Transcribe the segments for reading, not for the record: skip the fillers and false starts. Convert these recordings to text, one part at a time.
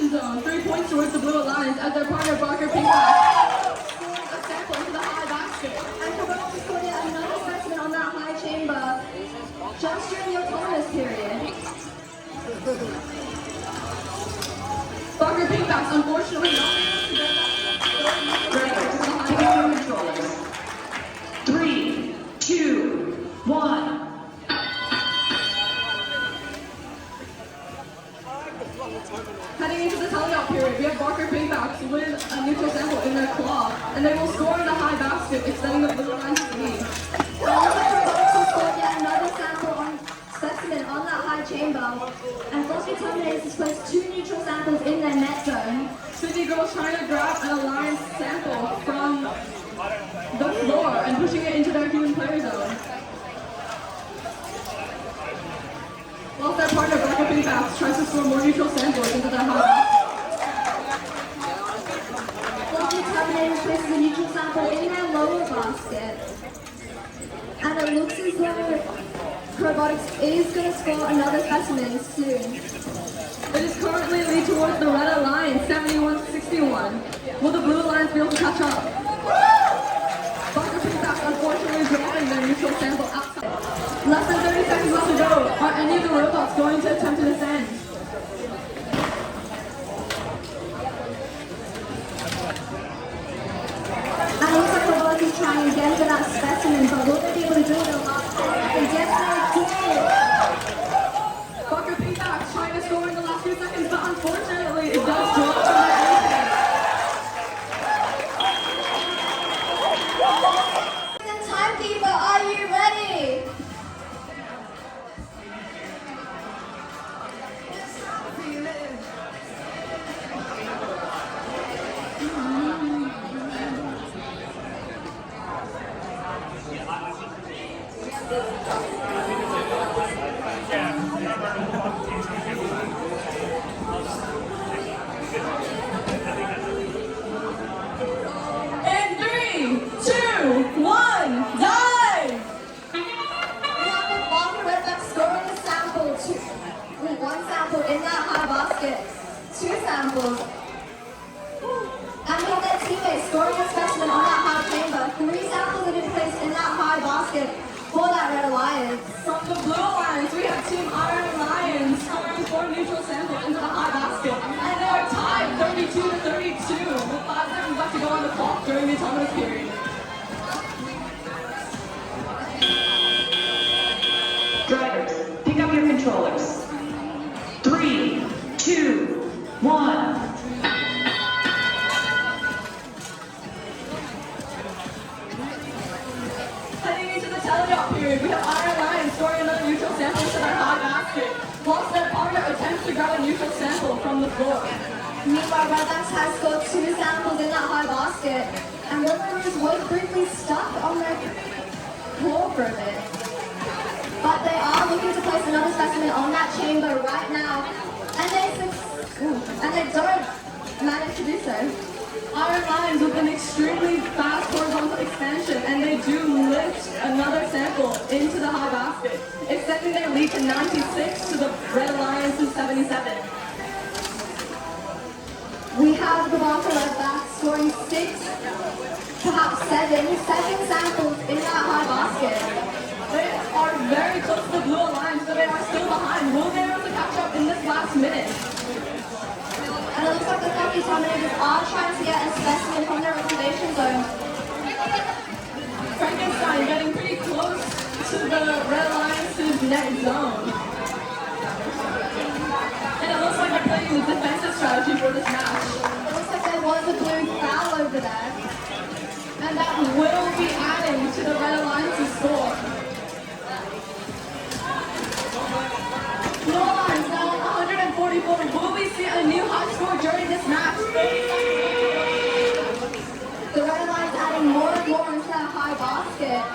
elimination zone. 3 points towards the Blue Alliance as their partner Barker Pinkoff scoring a sample into the high basket. And Cabral scored yet another specimen on that high chamber just during the autonomous period. Barker Pinkoff unfortunately not able to get that. Take out your controllers. 3, 2, 1. Heading into the teleop period, we have Barker Pinkoff with a neutral sample in their claw, and they will score in the high basket, extending the Blue Alliance's lead. Also scored yet another sample on specimen on that high chamber, and Frosty Terminators has placed 2 neutral samples in their net zone. Sydney Girls trying to grab an Alliance sample from the floor and pushing it into their human player zone. Whilst their partner Barker Pinkoff tries to score more neutral samples into their high basket. Frosty Terminators places a neutral sample in their lower basket. And it looks as though Robotics is going to score another specimen soon. It is currently a lead towards the Red Alliance, 71-61. Will the Blue Alliance be able to catch up? Barker Pinkoff unfortunately dropping their neutral sample outside. Less than 30 seconds left to go. Are any of the robots going to attempt to descend? And it looks like Robotics is trying again for that specimen, but will they be able to do it in the last 10 seconds? Yes, they did! Barker Pinkoff trying to score in the last few seconds, but unfortunately it does drop from their anything. Timekeeper, are you ready? In 3, 2, 1, dive! We have the Barker Redback scoring a sample, one sample in that high basket, 2 samples. And we have their teammates scoring a specimen on that high chamber. 3 samples have been placed in that high basket for that Red Alliance. From the Blue Alliance, we have Team Iron Lions scoring 4 neutral samples into the high basket. And they are tied 32-32 with 5 seconds left to go on the clock during the autonomous period. Drivers, pick up your controllers. 3, 2, 1. Heading into the teleop period, we have Iron Lions scoring another neutral sample into their high basket, whilst their partner attempts to grab a neutral sample from the floor. Meanwhile, Redbacks has scored 2 samples in that high basket. And Roadrunners was briefly stuck on their floor for a bit. But they are looking to place another specimen on that chamber right now. And they don't manage to do so. Iron Lions with an extremely fast horizontal expansion, and they do lift another sample into the high basket, extending their lead to 96 to the Red Alliance's 77. We have the Barker Redbacks scoring 6, perhaps 7 samples in that high basket. They are very close to the Blue Alliance, but they are still behind. Will they be able to catch up in this last minute? And it looks like the Coffee Terminators are trying to get a specimen from their observation zone. Frankenstein getting pretty close to the Red Alliance's net zone. And it looks like they're playing the defensive strategy for this match. It looks like there was a blue foul over there. And that will be adding to the Red Alliance's score. Blue Alliance now on 144. Will we see a new high score during this match? The Red Alliance adding more and more into that high basket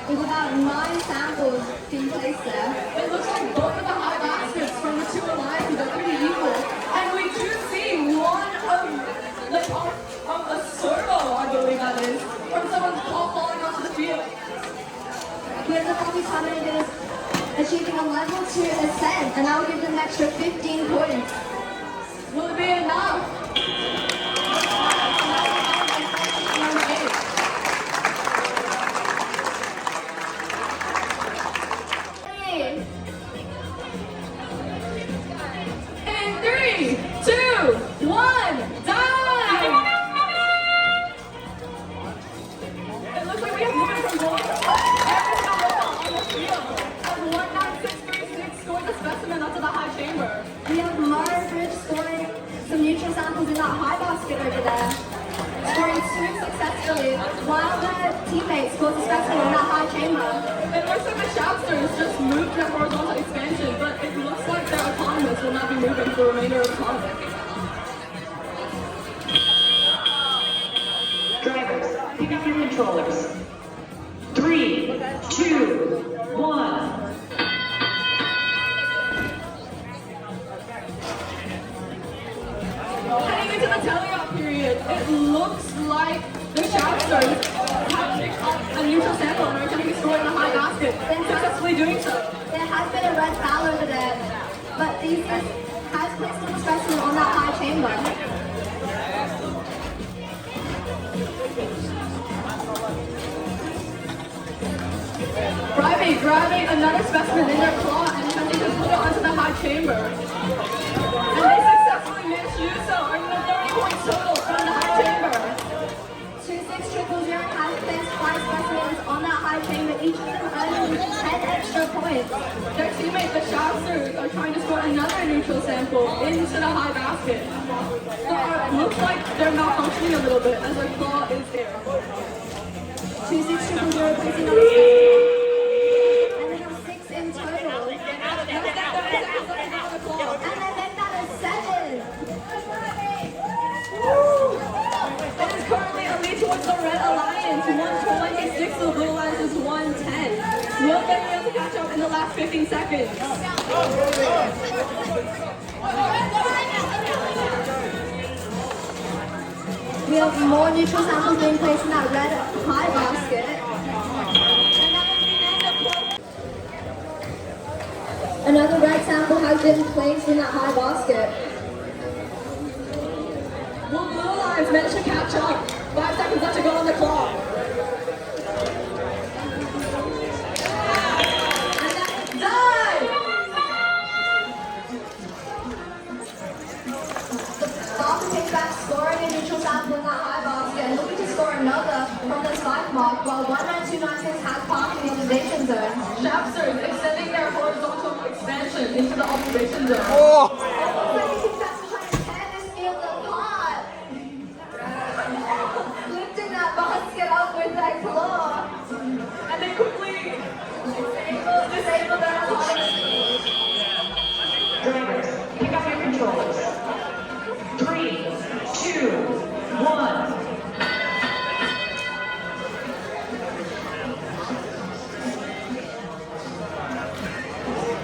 with about 9 samples being placed there. It looks like both of the high baskets from the 2 alliances are pretty equal. And we do see one of a servo, I believe that is, from someone's ball falling onto the field. Here's the Coffee Terminators achieving a level 2 ascent, and that will give them an extra 15 points. Will it be enough? that high basket over there, scoring 2 successfully, while their teammates scored a specimen in that high chamber. It looks like the Shoutsters just moved their horizontal expansion, but it looks like their autonomous will not be moving for the remainder of the tournament. Drivers, pick up your controllers. 3, 2, 1. Heading into the teleop period, it looks like the Shoutsters have picked up a neutral sample and are attempting to score in the high basket, and successfully doing so. There has been a red foul over there, but these has placed a specimen on that high chamber. Grabbing another specimen in their claw and attempting to put it onto the high chamber. And they successfully managed to do so, earning a 30 points total from the high chamber. 26000 has placed 5 specimens on that high chamber, each of them earning 10 extra points. Their teammate, the Shoutsters, are trying to score another neutral sample into the high basket. It looks like they're malfunctioning a little bit as their claw is there. 26000 placing on the specimen. And then a 6 in total. And then that is 7. It is currently a lead towards the Red Alliance, 126, the Blue Alliance is 110. Will they be able to catch up in the last 15 seconds? We have more neutral samples being placed in that red high basket. Another red sample has been placed in that high basket. Will Blue Alliance manage to catch up? 5 seconds left to go on the clock. And that is done! Falcon takes back scoring a neutral sample in that high basket and looking to score another from the spike mark while 19296 has parking in the observation zone. Shoutsters extending their horizontal expansion into the observation zone. Looks like he thinks that's trying to tear this field apart. Lifting that basket up with that claw. And they quickly Disable their autonomous. Drivers, pick up your controllers. 3, 2, 1.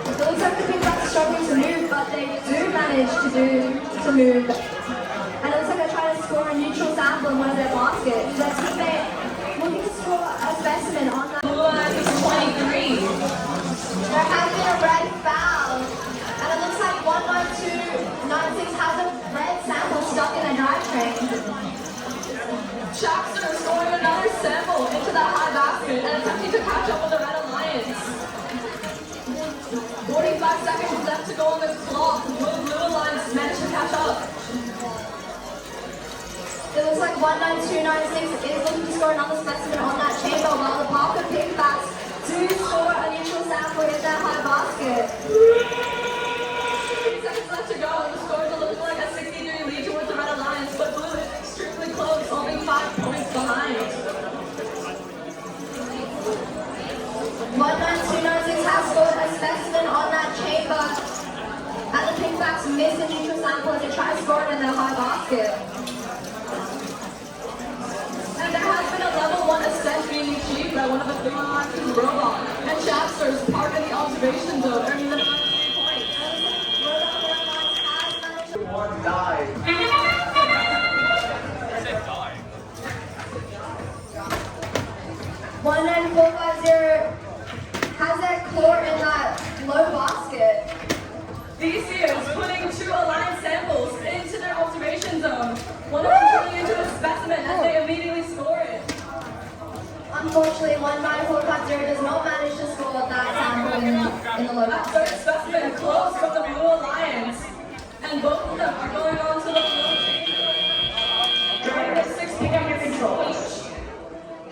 It looks like the pink are struggling to move, but they do manage to move. And it looks like they're trying to score a neutral sample in one of their baskets. Their teammate looking to score a specimen on that. Blue Alliance is 23. There has been a red foul. And it looks like 19296 has a red sample stuck in a drivetrain. Shoutsters scoring another sample into that high basket and attempting to catch up with the Red Alliance. 45 seconds left to go on the clock. Will Blue Alliance manage to catch up? It looks like 19296 is looking to score another specimen on that chamber while the Parker Pigbacks do score a neutral sample in their high basket. 3 seconds left to go. The scores are looking like a 63 lead towards the Red Alliance, but Blue is extremely close, only 5 points behind. 19296 has scored a specimen on that chamber. And the Pigbacks miss a neutral sample as they try to score it in their high basket. And there has been a level 1 ascent being achieved by one of the Blue Alliance's robots. And Shoutsters park in the observation zone, earning the 3 points. One died. 19450 has their claw in that low basket. These years putting 2 Alliance samples into their observation zone. One of them turning into a specimen as they immediately score it. Unfortunately, 19450 does not manage to score that sample in the low That basket. third specimen close from the Blue Alliance. And both of them are going on to the floor chamber. Drivers, pick up your controllers.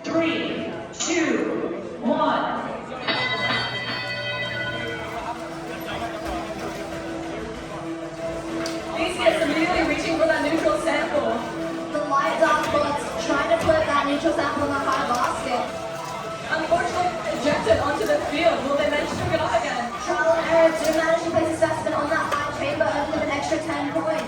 3, 2, 1. These years immediately reaching for that neutral sample. neutral sample in that high basket. Unfortunately, ejected onto the field. Will they manage to pick it up again? Trial and error do manage to place a specimen on that high chamber with an extra 10 points.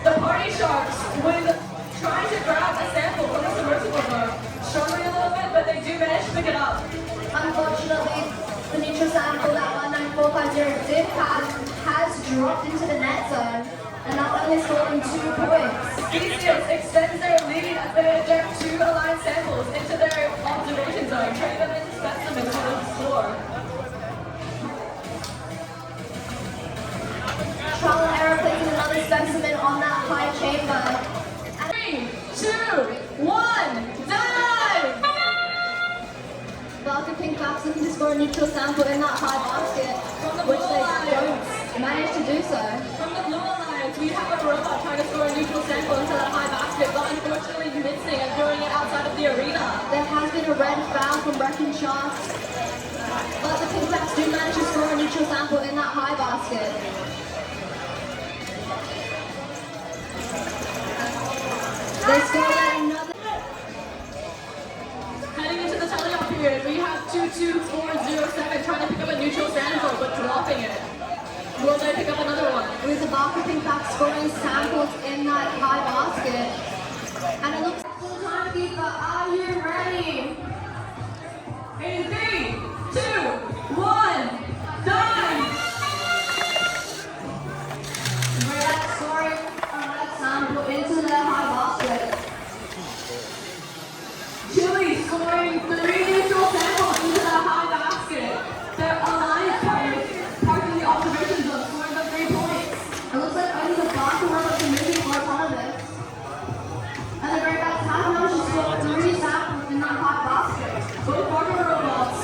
The Party Sharks with trying to grab a sample from the submersible boat. Struggling a little bit, but they do manage to pick it up. Unfortunately, the neutral sample that 19450 did have has dropped into the net zone, and that only scoring 2 points. Theseus extends their lead as they eject 2 aligned samples into their observation zone, turning them into specimens for the score. Trial and error placing another specimen on that high chamber. 3, 2, 1, dive! Falcon Pink Caps looking to score a neutral sample in that high basket, which they don't manage to do so. From the Blue Alliance, we have a robot trying to score a neutral sample into that high basket, but unfortunately missing and throwing it outside of the arena. There has been a red foul from Wrecking Sharks, but the Pink Caps do manage to score a neutral sample in that high basket. They score another. Heading into the tally-off period, we have 22407 trying to pick up a neutral sample, but dropping it. Will they pick up another one? With the Barker Pink Caps scoring samples in that high basket. And it looks like full timekeeper, are you ready? In 3, 2, 1, dive! Red scoring a red sample into the high basket. Chile scoring 3 neutral samples into the high basket. Their alliance players parked in the observation zone, scoring the 3 points. It looks like only the Barker robots are moving more autonomous. And the Grey Bats have managed to score 3 samples in that high basket. Both Barker robots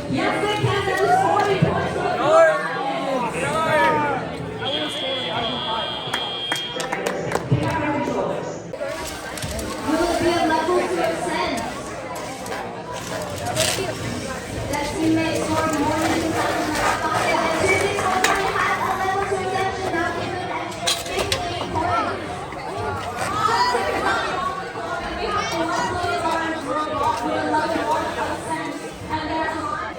Yes, they can. There's 40 points for the Blue Lions. Pick up your controllers. Will it be a level to ascend? That teammate scored more than 2,000 basket and two teams already had a level to ascension. Now give it an extra 15 points. We have one Blue Lions robot with a level 1 to ascend, and there's a line.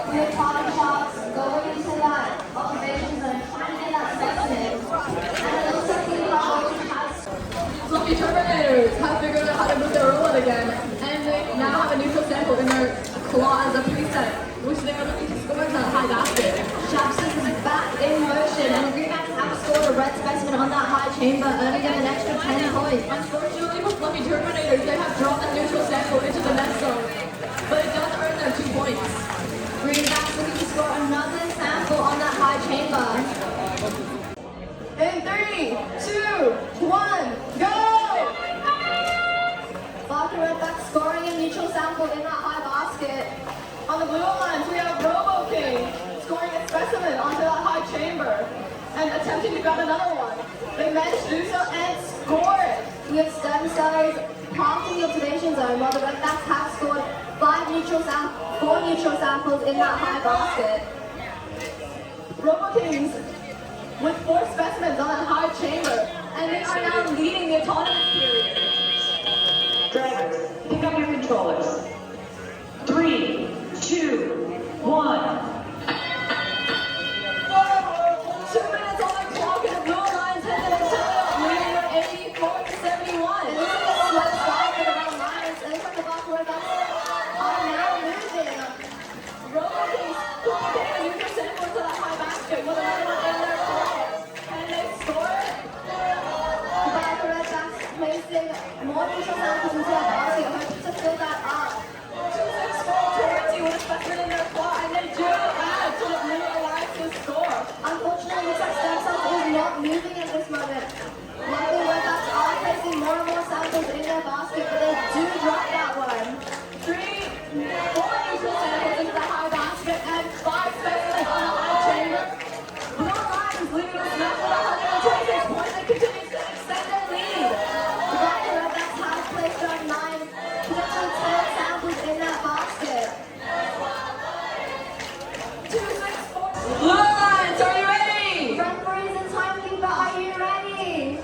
With bottom shots going into that observation zone, trying to get that specimen. And it looks like the Lions has Fluffy Terminators have figured out how to move their robot again, and they now have a neutral sample in their claw as a preset, which they are looking to score into a high basket. Shapson is back in motion, and the Greenbacks have scored a red specimen on that high chamber, earning them an extra 10 points. Unfortunately for Fluffy Terminators, they have dropped a neutral sample into the net zone, but it does earn them 2 points. Greenbacks looking to score another sample on that high chamber. In 3, 2, 1, go! Barker Redback scoring a neutral sample in that high basket. On the blue lines, we have Robo King scoring a specimen onto that high chamber and attempting to grab another one. They managed to do so and score it. We have Stem Stars parking the observation zone while the Redbacks have scored 4 neutral samples in that high basket. Robo Kings with 4 specimens on that high chamber, and they are now leading the autonomous period. Drivers, pick up your controllers. 3, 2, 1. 2 minutes on the clock, and the Blue Lions head to the title, leading at 84-71. And this is a slow start for the Red Lions. It looks like the Barker Redbacks are now moving. Robo Kings putting a neutral sample into that high basket with another one in their claw. And they score it. The Barker Redbacks placing more neutral samples into that basket, hoping to fill that up. 2-6 towards you with a specimen in their claw, and they do add to the Blue Alliance's score. Unfortunately, looks like Stem Cells is not moving at this moment. Luckily, Redbacks are placing more and more samples in their basket, but they do drop that one. 4 neutral samples into the high basket and 5 specimens on the high chamber. Blue Lions leading this match with 126 points and continues to extend their lead. The Barker Redbacks have placed around 9, potentially 10 samples in that basket. 2-6-4. Blue Lions, are you ready? Referees and timekeeper, are you ready?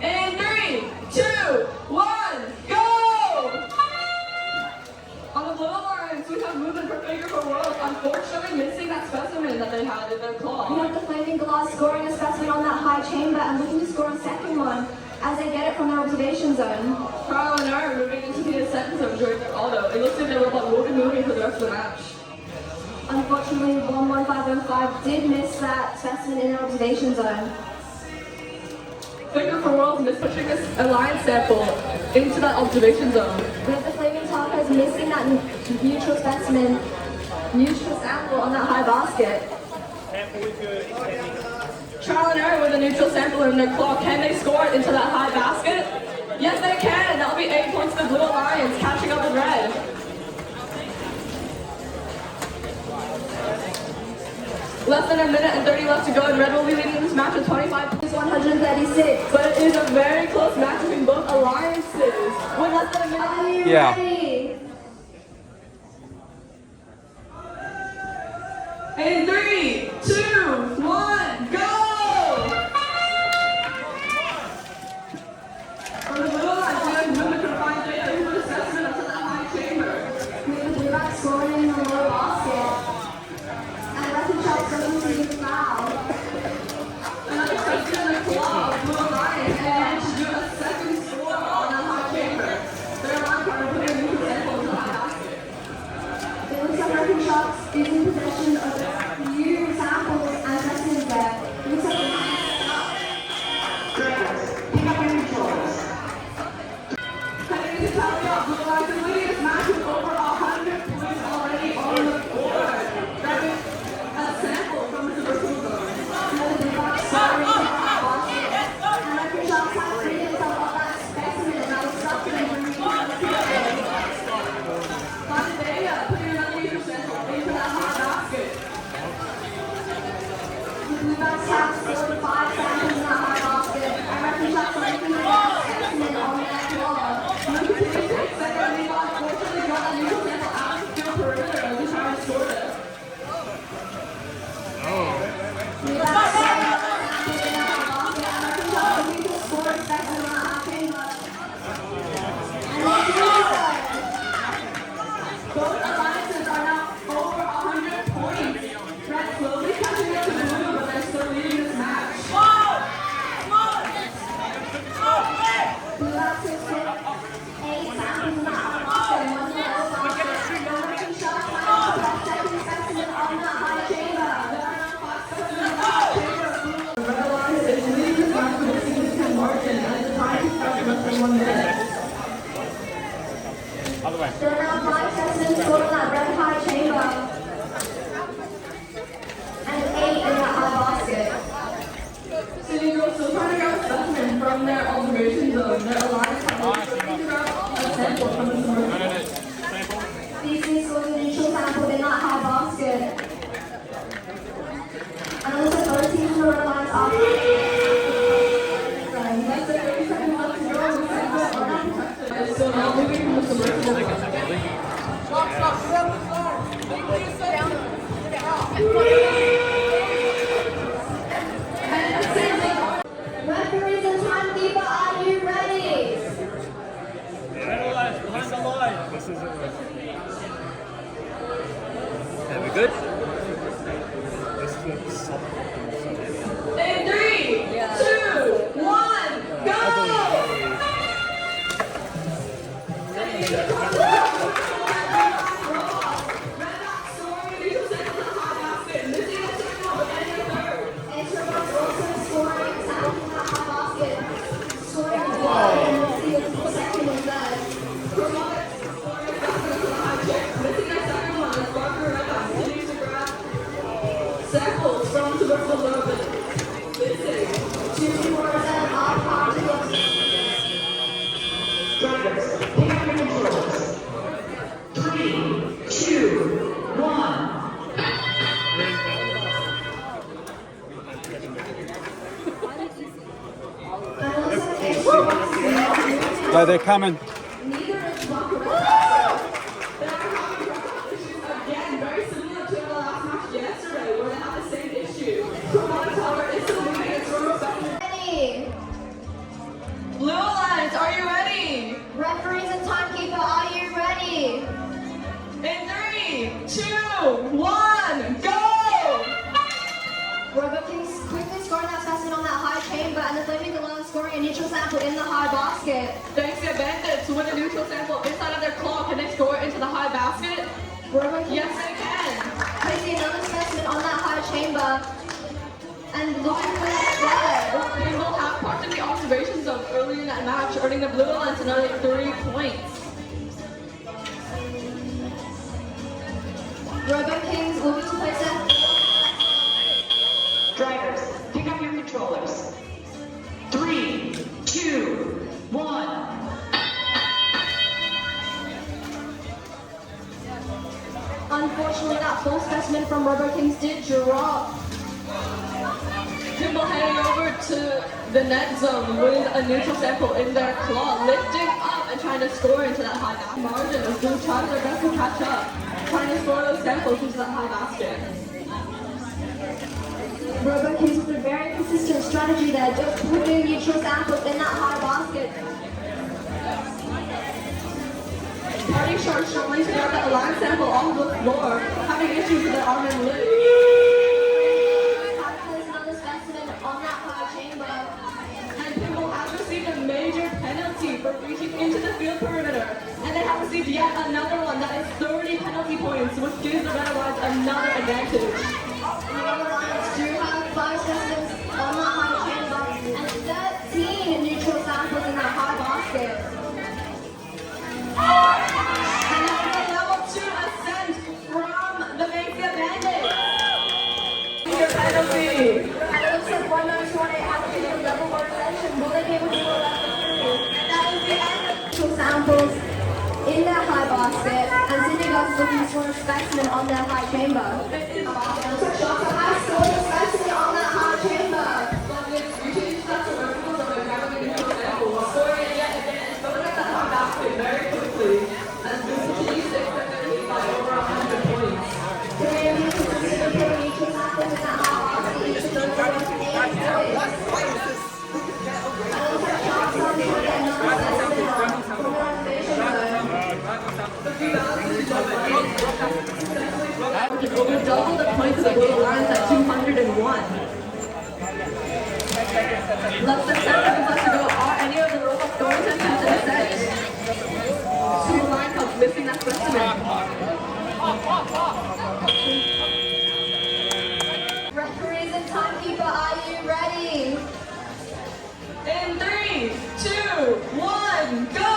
In 3, 2, 1, go! On the Blue Lions, we have movement for Figure for World, unfortunately missing that specimen that they had in their We claw. have the Flaming Glass scoring a specimen on that high chamber and looking to score a second one as they get it from their observation zone. Carl and I are moving into the ascent zone during their auto. It looks like their robot will be moving for the rest of the match. Unfortunately, 11505 did miss that specimen in their observation zone. Figure for World missed pushing this alliance sample into that observation zone. We have the Flaming Tacos missing that neutral specimen, neutral sample on that high basket. Charles and Aaron with a neutral sample in their claw. Can they score it into that high basket? Yes, they can. That'll be 8 points to the Blue Alliance, catching up with Red. Less than a minute and 30 left to go, and Red will be leading this match with 25 points. 136. But it is a very close match between both alliances. With less than a minute. Are you Yeah. ready? In 3, 2, 1, go! For the Blue Alliance, we have movement to find data into the specimen up to that high chamber. We have the Blue Lions scoring in the low basket. And Record Charles going to the foul. Another specimen in the claw of Blue Alliance, and managed to do a second score on that high chamber. Their line partner putting a neutral Blue Backs have scored 5 samples in that high basket. And referee shots are making the specimen on their claw. Blue continues to expect that they got unfortunately got a neutral sample out of the field perimeter as they try to score this. Blue Backs have 5 samples in that high basket. And referee shots are making the score specimen on that high chamber. And they do it. Both alliances are now over 100 points. Red slowly catching up to Blue, but they're still leading this match. Blue Backs have hit 8 samples in that high basket. And 1 little basket. And referee shots are making the second specimen on that high chamber. The Red Alliance is leading this match with a significant margin as the time is less than 1 minute. There are now 5 specimens scored in that red high chamber. And 8 in that high basket. City Girls still trying to grab a specimen from their observation zone. Their alliance has to grab a sample from the submersible. FTC scores a neutral sample in that high basket. And also 13 from the red lines are Less than 30 seconds left to go. The sample are not protected. So now moving from the submersible. referees and timekeeper, are you ready? Behind the line. This is it. Yeah, we good? This is In 3, 2, 1, go! Intrabus also scoring samples in that high basket. Scoring 1 and we'll see if the second is there. Samples from submersible zone. Missing. 2 viewers and are part of the Drivers, pick up your controllers. 3, 2, 1. Yeah, they're coming. Neither is Buckaroo. They are having issues again, very similar to the last match yesterday, where they had the same issue. Corona Tower is still moving its road back. ready. Blue Alliance, are you ready? Referees and timekeeper, are you ready? In 3, 2, 1, go! Robo Kings quickly scoring that specimen on that high chamber, and the Flaming Alone scoring a neutral sample in the high basket. Thanks to Bandits with a neutral sample inside of their claw. Can they score into the high basket? Robo Kings Yes, they can. placing another specimen on that high chamber, and looking for that spread. They will have parked in the observation zone early in that match, earning the Blue Alliance another 3 points. Robo Kings looking to place a Drivers, pick up your controllers. 3, 2, 1. Unfortunately, that full specimen from Robo Kings did drop. Timble heading over to the net zone with a neutral sample in their claw, lifting up and trying to score into that high basket. Margin as Blue tries their best to catch up, trying to score those samples into that high basket. Robo Kings with a very consistent strategy there, just putting neutral samples in that high basket. Party Shark struggling to grab that Alliance sample off the floor, having issues with their arm and leg. Have placed another specimen on that high chamber. And Timble has received a major penalty for reaching into the field perimeter. And they have received yet another one that is 30 penalty points, which gives the Red Alliance another advantage. And the Rebel Lions do have 5 specimens on that high chamber and 13 neutral samples in that high basket. And that's a level 2 ascent from the Mayfield Bandits. Your penalty. And it looks like 1928 has taken a level 1 ascension. Will they be able to do a level 3? And that is the end of neutral samples in their high basket. And Sydney Gus is looking for a specimen on their high chamber. Shaka has scored a specimen on that high the Blue Alliance at 201. Less than 7 seconds left to go. Are any of the robot stories and contenders set? Two line cups missing that specimen. Referees and timekeeper, are you ready? In 3, 2, 1, go!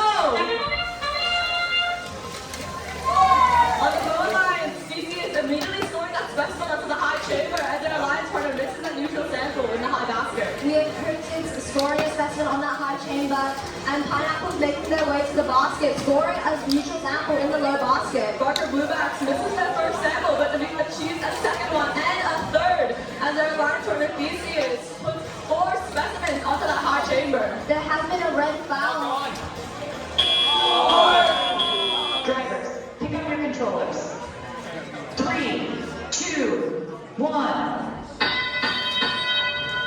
On the Blue Alliance, DC is immediately scoring that specimen onto the high chamber as their alliance partner misses a neutral sample in the high basket. We have Cryptids scoring a specimen on that high chamber, and Pineapples making their way to the basket, scoring a neutral sample in the low basket. Barker Bluebacks misses their first sample, but achieves a second one and a third as their alliance partner Theseus puts 4 specimens onto the high chamber. There has been a red foul. Drivers, pick up your controllers. 3, 2, 1.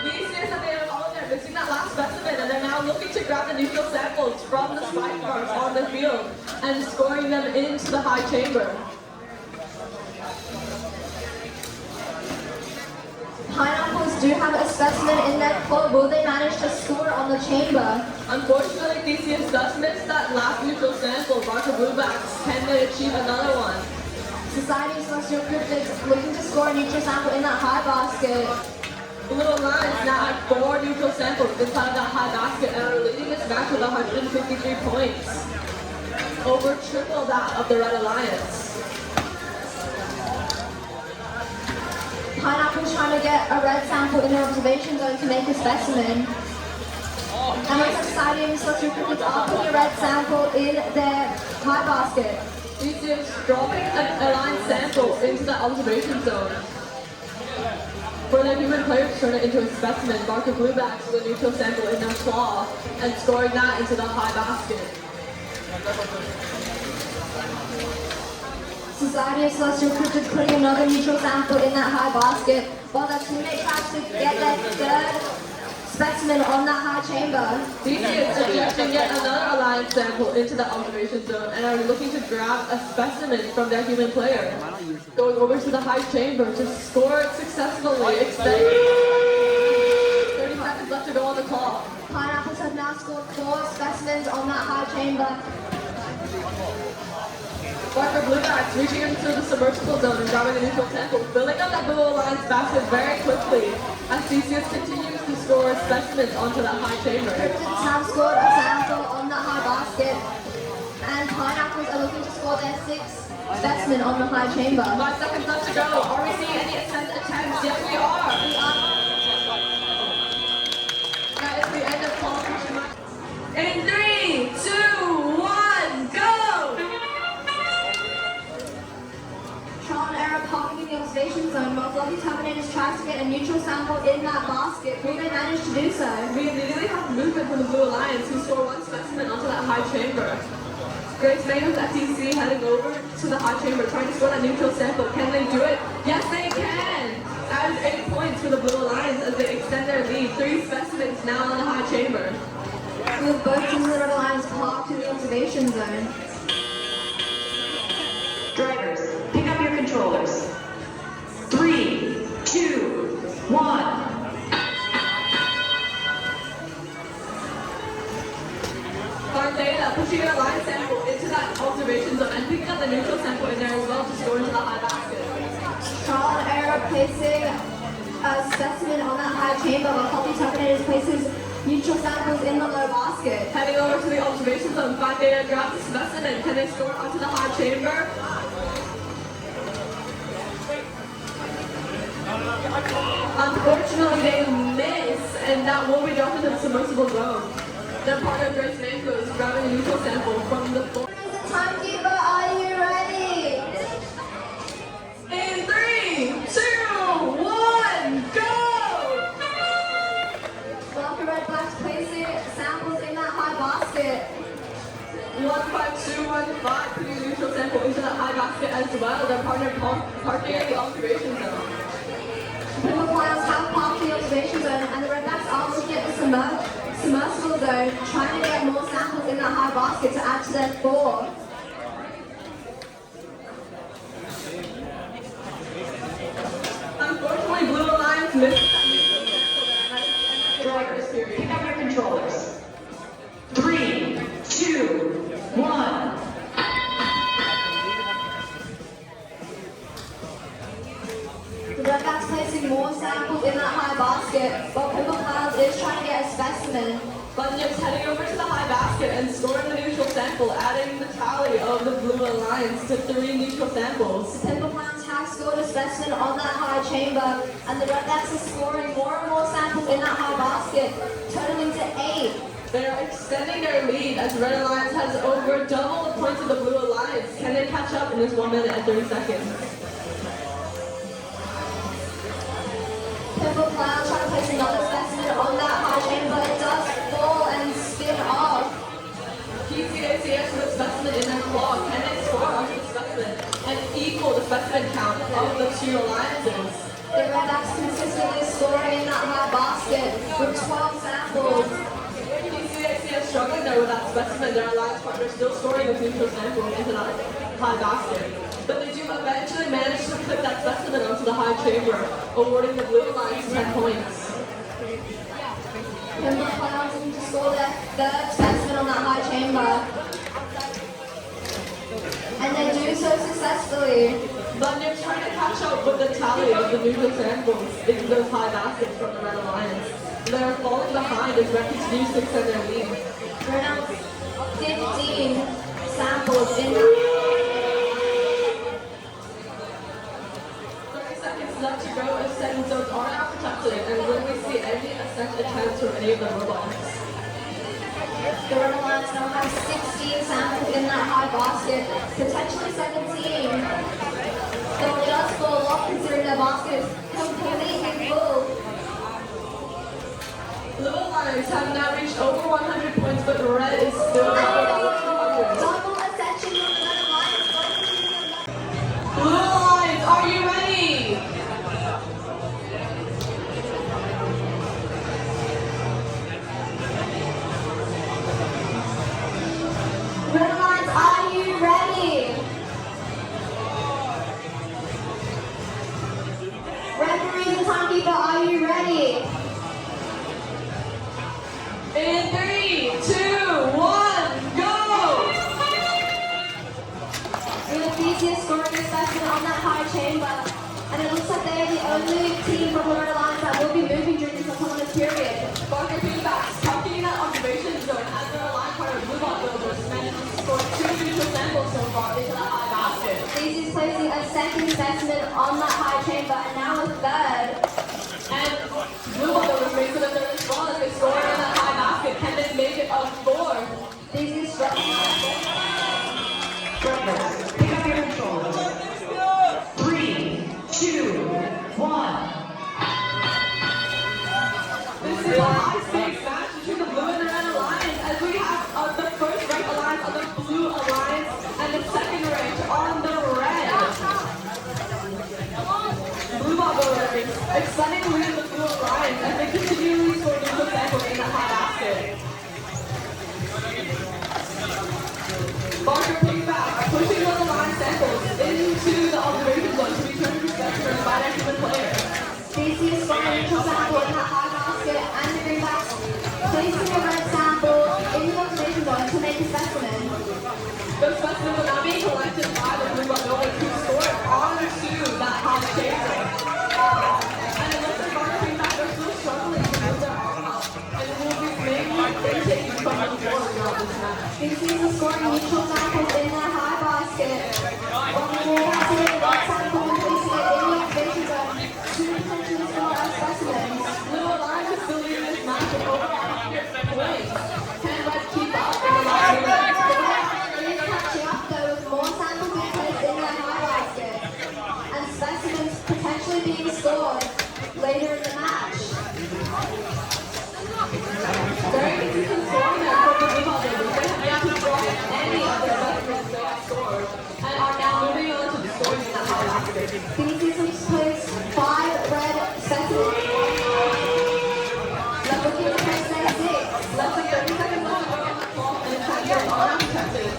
Theseus and the Apollo are missing that last specimen, and they're now looking to grab the neutral samples from the spike marks on the field and scoring them into the high chamber. Pineapples do have a specimen in their club. Will they manage to score on the chamber? Unfortunately, Theseus does miss that last neutral sample. Barker Bluebacks can they achieve another one? Society of Celestial Cryptids looking to score a neutral sample in that high basket. Blue Alliance now have 4 neutral samples inside that high basket and are leading this match with 153 points. Over triple that of the Red Alliance. Pineapple's trying to get a red sample in their observation zone to make a specimen. And looks like Society of Celestial Cryptids are putting a red sample in their high basket. Theseus dropping an alliance sample into the observation zone. For their human player to turn it into a specimen, Barker Bluebacks with a neutral sample in their claw and scoring that into the high basket. Society of Celestial Cryptids putting another neutral sample in that high basket, while their teammate tries to get their third specimen on that high chamber. Theseus ejecting yet another alliance sample into the observation zone and are looking to grab a specimen from their human player. Going over to the high chamber to score it successfully, extending 30 seconds left to go on the clock. Pineapples have now scored 4 specimens on that high chamber. Barker Bluebacks reaching into the submersible zone and grabbing a neutral sample, filling up that Blue Alliance basket very quickly as Theseus continues to score specimens onto that high chamber. Cryptids have scored a sample on that high basket, and Pineapples are looking to score their 6th specimen on the high chamber. 5 seconds left to go. Are we seeing any ascent attempts? Yes, we are. That is the end of qualification match. In 3, 2, 1, go! Trial and error parking in the observation zone while Fluffy Terminators tries to get a neutral sample in that basket. Will they manage to do so? We immediately have movement from the Blue Alliance who score 1 specimen onto that high chamber. Grace May with FTC heading over to the high chamber trying to score that neutral sample. Can they do it? Yes, they can! That is 8 points for the Blue Alliance as they extend their lead. 3 specimens now on the high chamber. With both teams of the Red Alliance parked in the observation zone. Drivers, pick up your controllers. 3, 2, 1. Farm Data pushing an alliance sample into that observation zone and picking up the neutral sample in there as well to score into the high basket. Trial and error placing a specimen on that high chamber while Fluffy Terminators places neutral samples in the low basket. Heading over to the observation zone, Farm Data grabs the specimen. Can they score onto the high chamber? Unfortunately, they miss, and that will be dropped into the submersible zone. Their partner Grace Manco is grabbing a neutral sample from the floor. Timekeeper, are you ready? In 3, 2, 1, go! Fluffy Red Blacks placing samples in that high basket. 15215 putting a neutral sample into that high basket as well. Their partner parking in the observation zone. Purple Clouds have parked the observation zone, and the Redbacks are looking at the submersible zone, trying to get more samples in that high basket to add to their 4. lines missed. Drivers, pick up your controllers. 3, 2, 1. The redback's placing more samples in that high basket, but Purple Clouds is trying to get a specimen. Bunyip's heading over to the high basket and scoring the neutral sample, adding the tally of the Blue Alliance to 3 neutral samples. The Purple Clouds have scored a specimen on that high chamber, and the redbacks are scoring more and more samples in that high basket, totaling to 8. They are extending their lead as Red Alliance has over double the points of the Blue Alliance. Can they catch up in this 1 minute and 30 seconds? Purple Cloud trying to place another specimen on that high chamber, but it does fall and spin off. PCACS with a specimen in their claw. Can they score onto the specimen and equal the specimen count of the 2 alliances? The redbacks consistently scoring in that high basket with 12 samples. PCACS struggling there with that specimen. Their alliance partner still scoring with neutral samples into that high basket. But they do eventually manage to put that specimen onto the high chamber, awarding the Blue Alliance 10 points. Purple Clouds looking to score their third specimen on that high chamber. And they do so successfully. Bunyip's trying to catch up with the tally of the neutral samples in those high baskets from the Red Alliance. They're falling behind as Red continues to extend their lead. We're now 15 samples in that. 30 seconds left to go. Ascent zones are now protected, and will we see any ascent attempts from any of the robots? The Red Alliance now has 16 samples in that high basket, potentially 17. They'll just fall off considering their basket is completely full. Blue Alliance have now reached over 100 points, but Red is still over 200. Double ascension from the Red Alliance. Blue Alliance, are you ready? Red Alliance, are you ready? Referee and timekeeper, are you ready? In 3, 2, 1, go! With FTC scoring a specimen on that high chamber, and it looks like they are the only team from the Red Alliance that will be moving during this autonomous period. Barker feedbacks, tucking in that observation zone as their line partner Blue Bot Builders managed to score 2 neutral samples so far into that high basket. FTC is placing a second specimen on that high chamber, and now a third. And Blue Bot Builders make for the third as well as they score in that high basket. Can they make it a fourth? FTC is struggling. Drivers, pick up your controllers. 3, 2, 1. This is a high-stakes match between the Blue and the Red Alliance as we have the first ranked alliance on the Blue Alliance and the second ranked on the Red. Blue Bot Builders extending the lead of the Blue Alliance as they continually score neutral samples in the high basket. Barker piggyback, pushing those alliance samples into the observation zone to be turned to specimens by their human player. FTC is scoring a neutral sample in that high basket, and the greenbacks placing a red sample in the observation zone to make a specimen. Those specimens are now being collected by the Blue Bot Builders who score it onto that high chamber. And it looks like Barker piggyback are still struggling to move their arm out, and it will be mainly taking from the floor throughout this match. FTC is scoring neutral samples in that high basket. On the greenbacks are the red sample and placing it in the observation zone to potentially score a specimen. Blue Alliance is still leading this match with over 100 points. Can Red keep up in the last minute? It is catching up though with more samples being placed in their high basket and specimens potentially being scored later in the match. Very consistent scoring there from the Blue Bot Builders. They have yet to drop any of their specimens they have scored and are now moving on to the scoring in that high basket. FTC has placed 5 red specimens. They're looking to place next 6. Less than 30 seconds left to go on the clock and the champions are unprotected.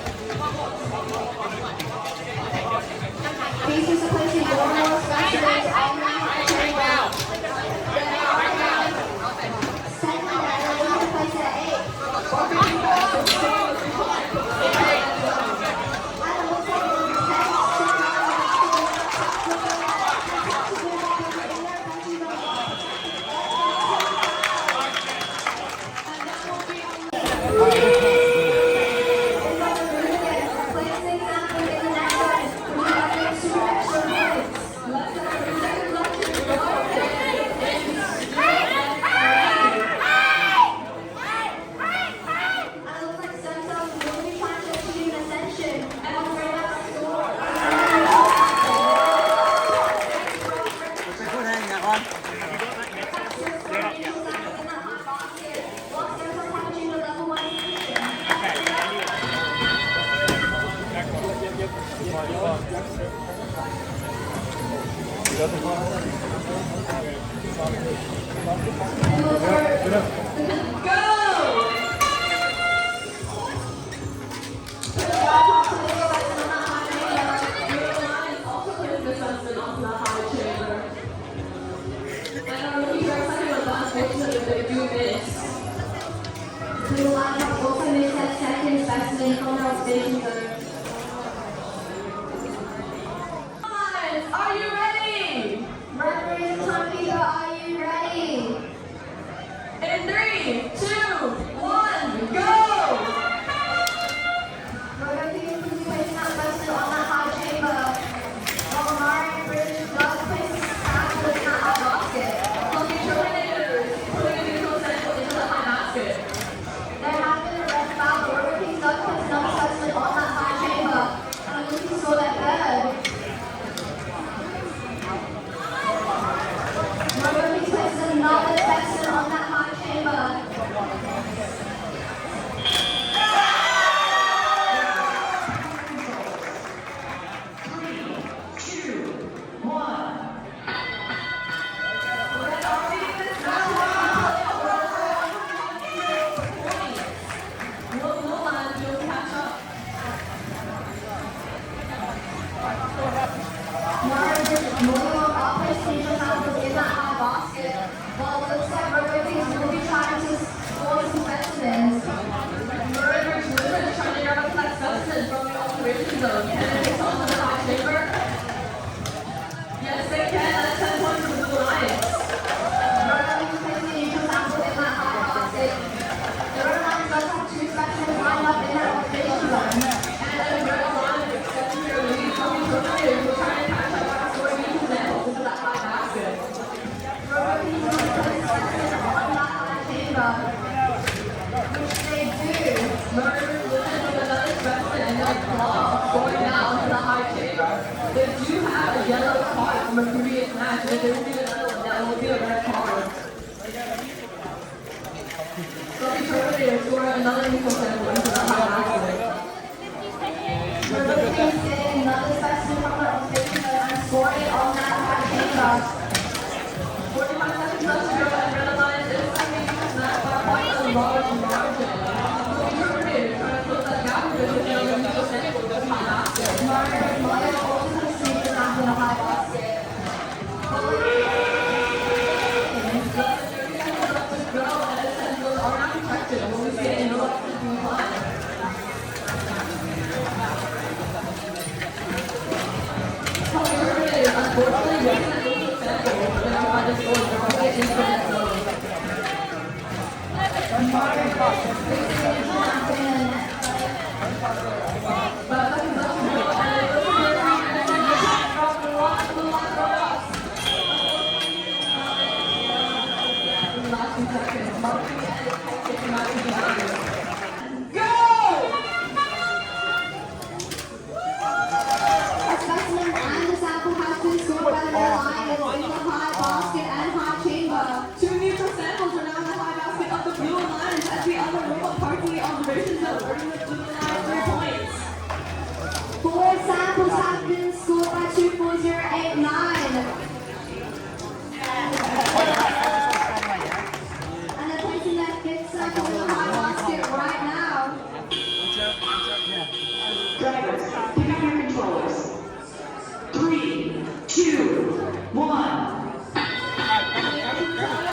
FTC is placing more and more specimens on that high chamber. Blue line also makes that second specimen from our station zone. Are you ready? Referees and timekeeper, are you ready? In 3, 2, 1, go! We're going to be placing that specimen on that high chamber. While Marion Bridge does place his sample in that high basket. Lucky Terminators putting a neutral sample into the high basket. There has been a red foul, but River Kings does place another specimen on that high chamber. And I'm looking for that third. River Kings places another specimen on that high chamber. Will Blue Lions be able to catch up? Marion Bridge moving on up his station samples in that high basket. While it looks like River Kings will be trying to score some specimens. River's Wizards trying to grab up that specimen from the observation zone. Can they take on the high chamber? Yes, they can. That's 10 points for the Blue Lions. River Kings placing a neutral sample in that high basket. The River Lions does have two specimens lined up in their observation zone. And then the Red Lions extending their lead from the Terminators will try and catch up by scoring neutral samples into that high basket. River Kings will place specimens on that high chamber. Which they do. Murderers Wizards with another specimen and their claw going down to the high chamber. They do have a yellow card from a previous match, but there will be another one that will be a red card. So the Terminators score another neutral sample into the high basket. River Kings getting another specimen from their observation zone and scoring on that high chamber. 45 seconds left to go, and Red Alliance is second this match by quite a large margin. So the Terminators trying to close that gap a bit with another neutral sample into the high basket. Marion Bridge also has a sneaker sample in the high basket. A specimen and the sample has been scored by the Red Lions in the high basket and high chamber. Two neutral samples are now in the high basket of the Blue Alliance as the other robot parts in the observation zone, earning the Blue Alliance 3 points. 4 samples have been scored by 24089. And they're placing that fifth sample in the high basket right now. Drivers, pick up your controllers. 3, 2, 1.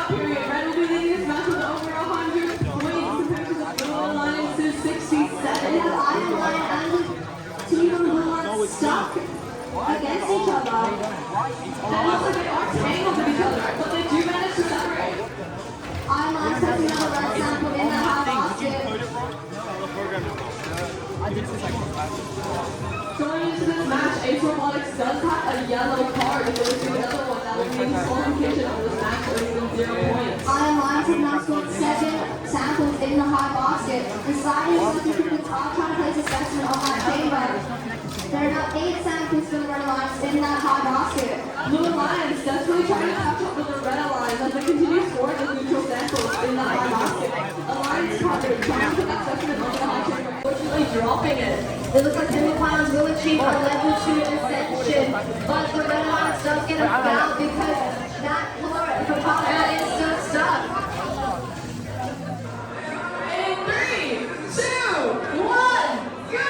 Period. Red will be leading this match with over 100 points compared to the Blue Alliance's 67. They have Iron Lion and the team from Blue Lions stuck against each other. And also they are tangled with each other, but they do manage to separate. Iron Lion placing another red sample in the high basket. Going into this match, Ace Robotics does have a yellow card. If they receive another one, that will mean disqualification of this match or even 0 points. Iron Lions have now scored 7 samples in the high basket. The Science Certificates are trying to place a specimen on that chamber. There are now 8 samples for the Red Alliance in that high basket. Blue Alliance desperately trying to catch up with the Red Alliance as they continue scoring the neutral samples in the high basket. Alliance partner trying to put that specimen on the high chamber, unfortunately dropping it. It looks like Timmy Clown is really achieve a level 2 ascension, but the Red Alliance does get a foul because that floor from Papa is still stuck. In 3, 2, 1, go!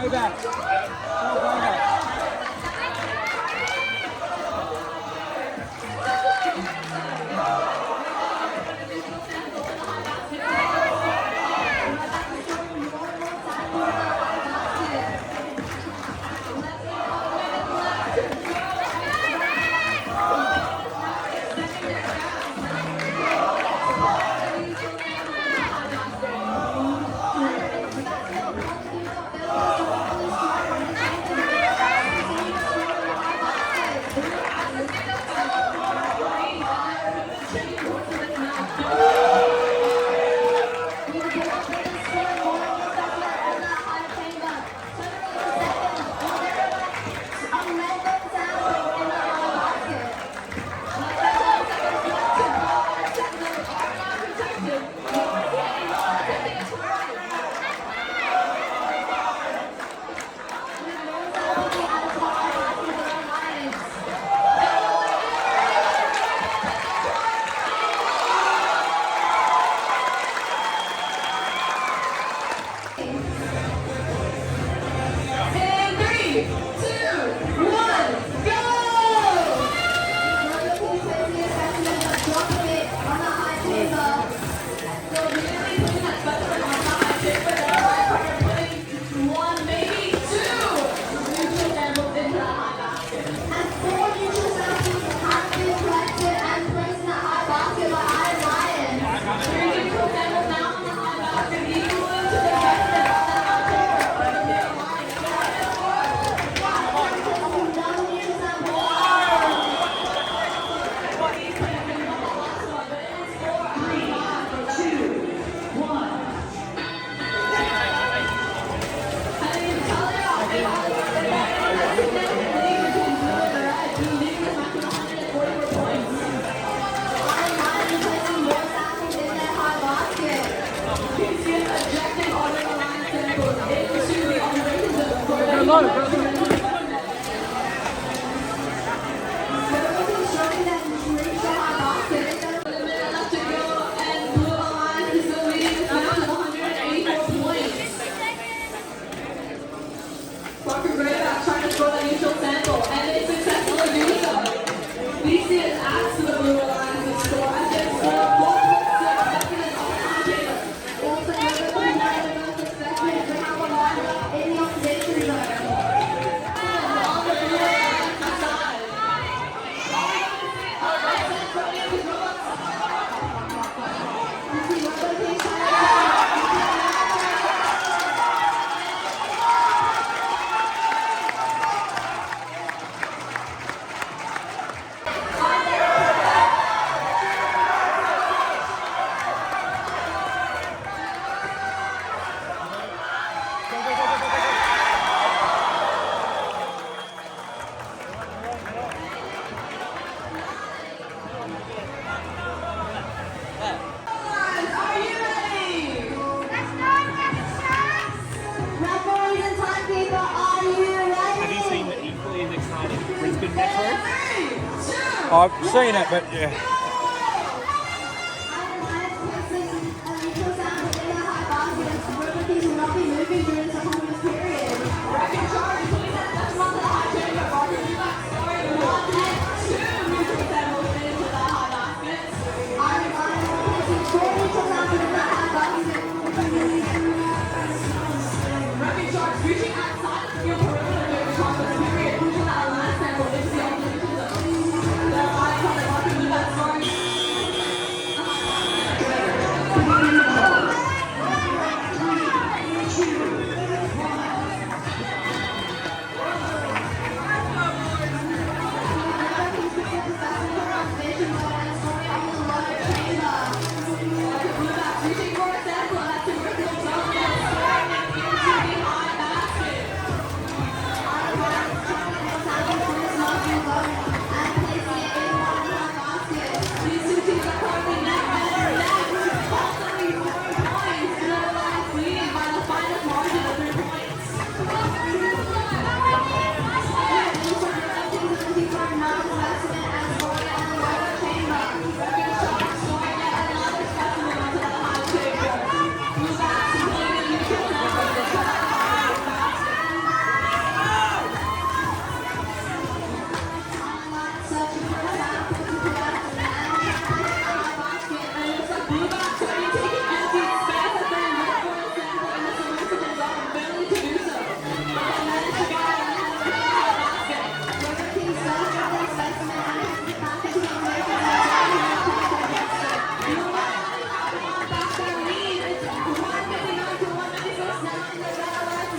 way back. Go way back. I've seen it, but yeah. That's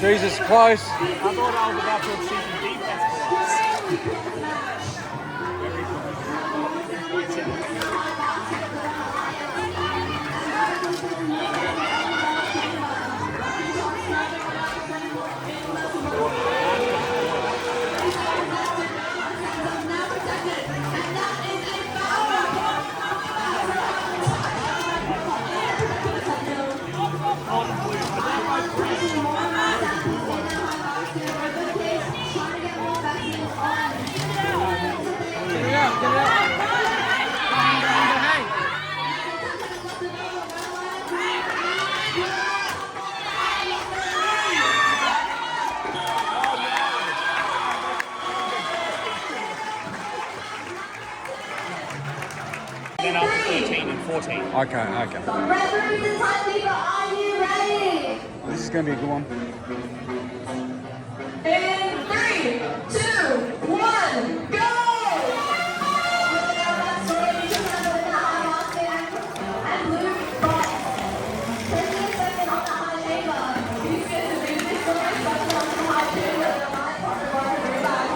Jesus, close. I thought I was about to see some defense. Then after 13 and 14. Okay. Referees and timekeeper, are you ready? This is going to be a good one. In 3, 2, 1, go! And blue box. Taking a second on the high chamber. These kids are being so much fun on the high chamber. The right part of our very back.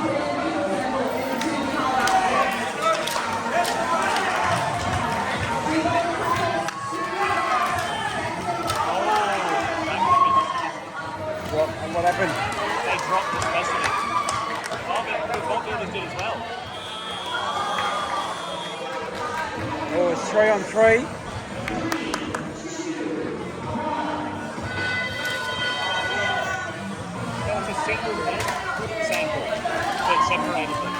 What happened? They dropped the specimen. Oh, but the ball fielders did as well. Oh, it's 3-on-3. That was a single sample that separated them.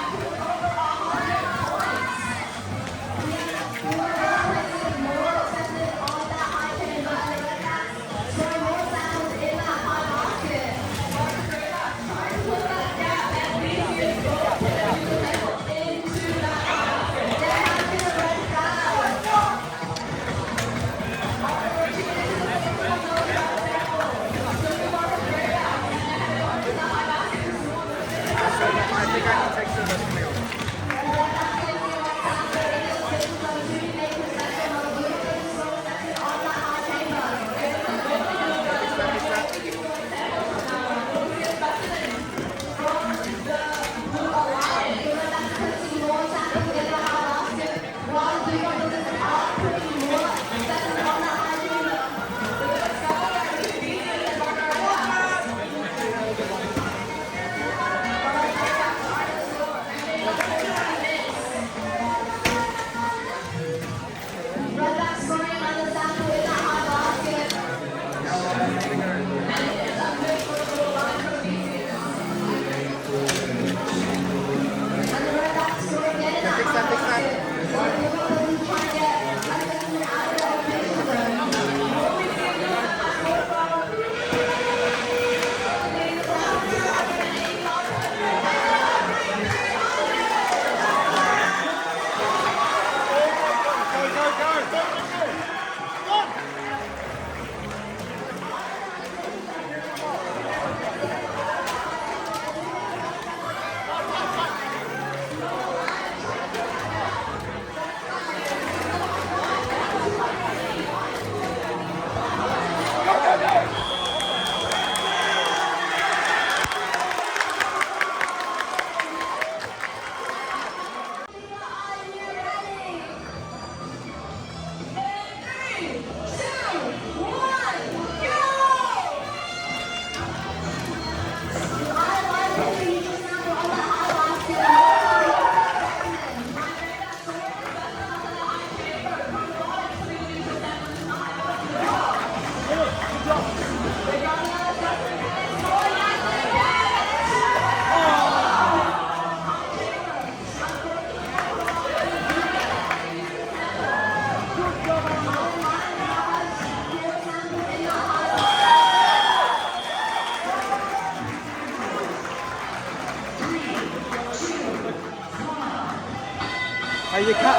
Hey, you can't.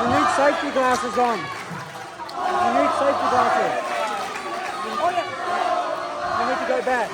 You need safety glasses on. You need safety glasses. You need to go back.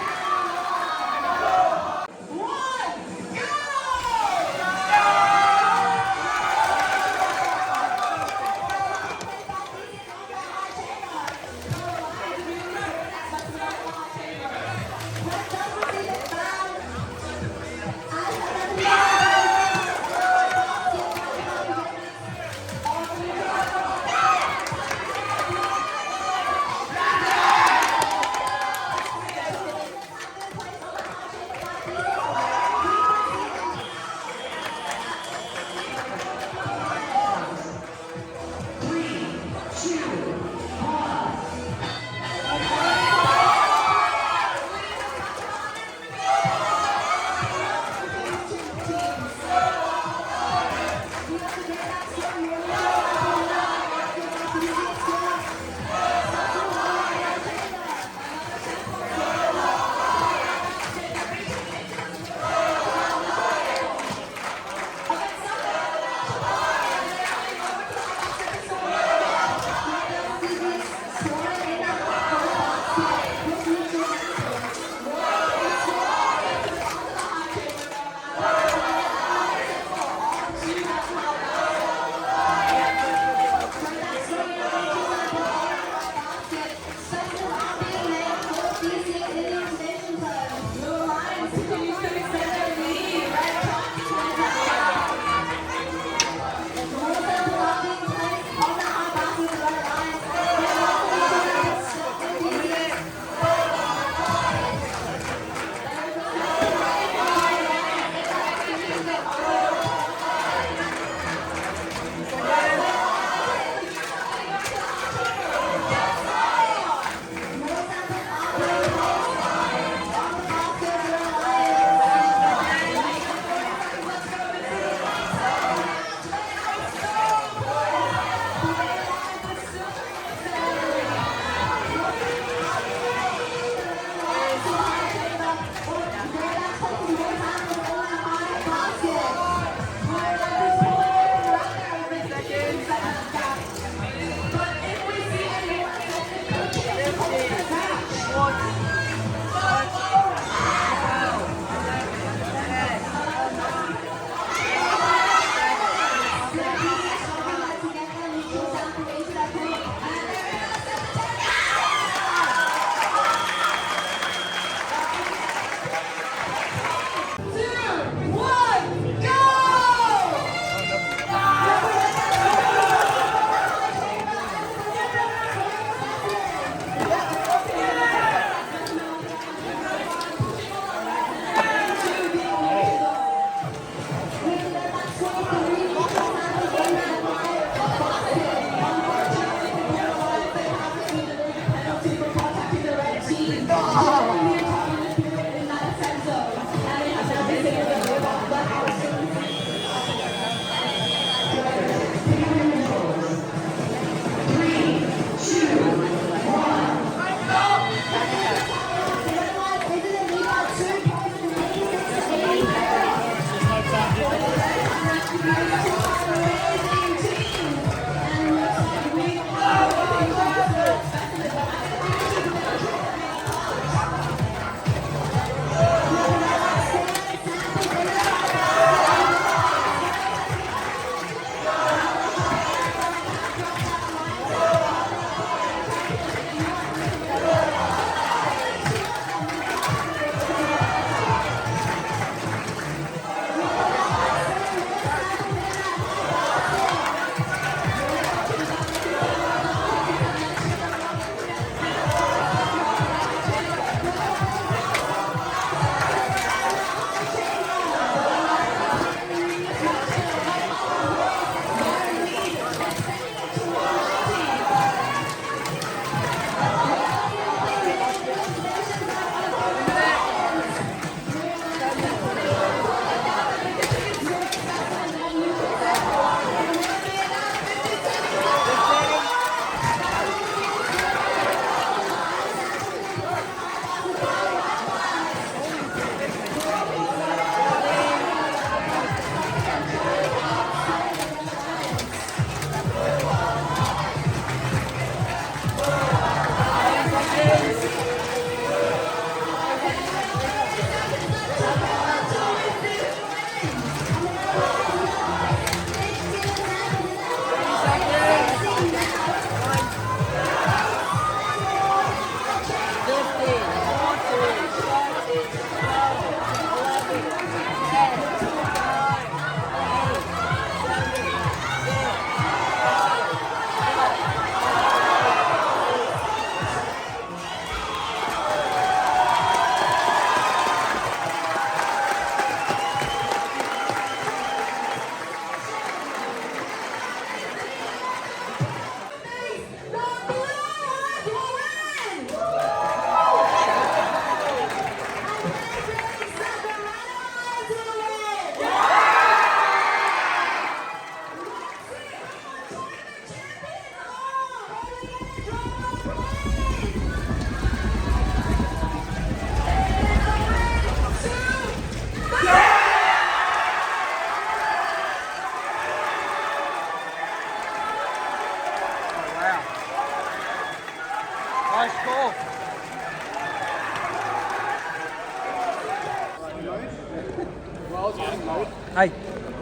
Hey,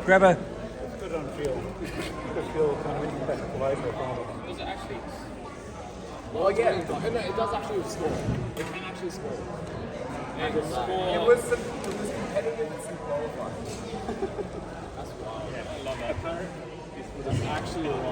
grab a. Put it on field. Put field kind of impact the laser upon it. Does it actually? Well, yeah, it does actually score. It can actually score. And it score. It was competitive in qualifying. That's wild. Yeah, I love that. That's actually wild.